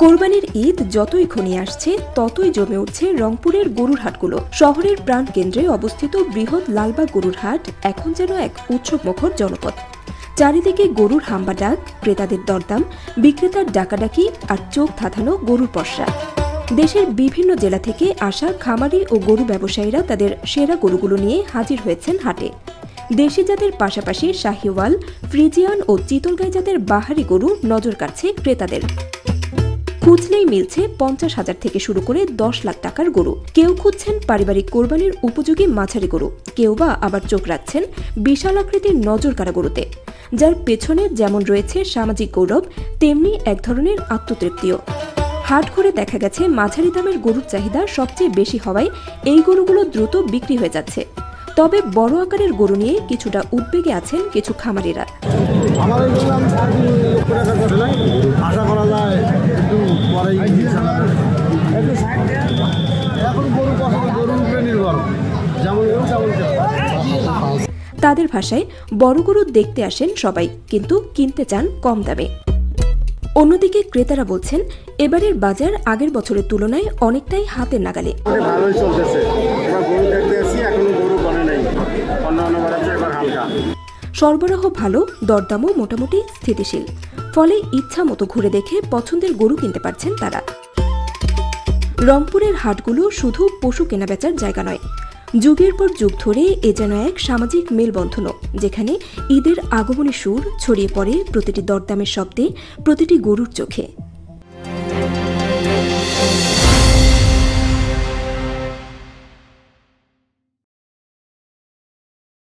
কোরবানির ঈদ যতই ঘনিয়ে আসছে ততই জমে উঠছে রংপুরের গরুর হাটগুলো। শহরের প্রাণকেন্দ্রে অবস্থিত বৃহৎ লালবাগ গরুর হাট এখন যেন এক উৎসবমুখর জনপদ। চারিদিকে গরুর হাম্বা ডাক, ক্রেতাদের দরদাম, বিক্রেতার ডাকাডাকি আর চোখ ধাঁধানো গরুর পসরা। দেশের বিভিন্ন জেলা থেকে আসা খামারি ও গরু ব্যবসায়ীরা তাদের সেরা গরুগুলো নিয়ে হাজির হয়েছেন হাটে। দেশি জাতের পাশাপাশি শাহিওয়াল, ফ্রিজিয়ান ও চিতলগাই জাতের বাহারি গরু নজর কাড়ছে ক্রেতাদের। খুঁজলেই মিলছে 50,000 থেকে শুরু করে 10 লাখ টাকার গরু। কেউ খুঁজছেন পারিবারিক কোরবানির উপযোগী মাঝারি গরু, কেউ বা আবার চোখ রাখছেন বিশাল আকৃতির নজর কাড়া গরুতে, যার পেছনে যেমন রয়েছে সামাজিক গৌরব, তেমনি এক ধরনের আত্মতৃপ্তিও। হাট ঘুরে দেখা গেছে মাঝারি দামের গরুর চাহিদা সবচেয়ে বেশি হওয়ায় এই গরুগুলো দ্রুত বিক্রি হয়ে যাচ্ছে। তবে বড় আকারের গরু নিয়ে কিছুটা উদ্বেগে আছেন কিছু খামারিরা। তাদের ভাষায় বড় গরু দেখতে আসেন সবাই, কিন্তু কিনতে চান কম দামে। অন্যদিকে ক্রেতারা বলছেন এবারের বাজার আগের বছরের তুলনায় অনেকটাই হাতের নাগালে। সরবরাহ ভালো, দরদামও মোটামুটি স্থিতিশীল, ফলে ইচ্ছা মতো ঘুরে দেখে পছন্দের গরু কিনতে পারছেন তারা। রংপুরের হাটগুলো শুধু পশু কেনাবেচার জায়গা নয়, যুগের পর যুগ ধরে এ যেন এক সামাজিক মেলবন্ধনও, যেখানে ঈদের আগমনী সুর ছড়িয়ে পড়ে প্রতিটি দরদামের শব্দে, প্রতিটি গরুর চোখে।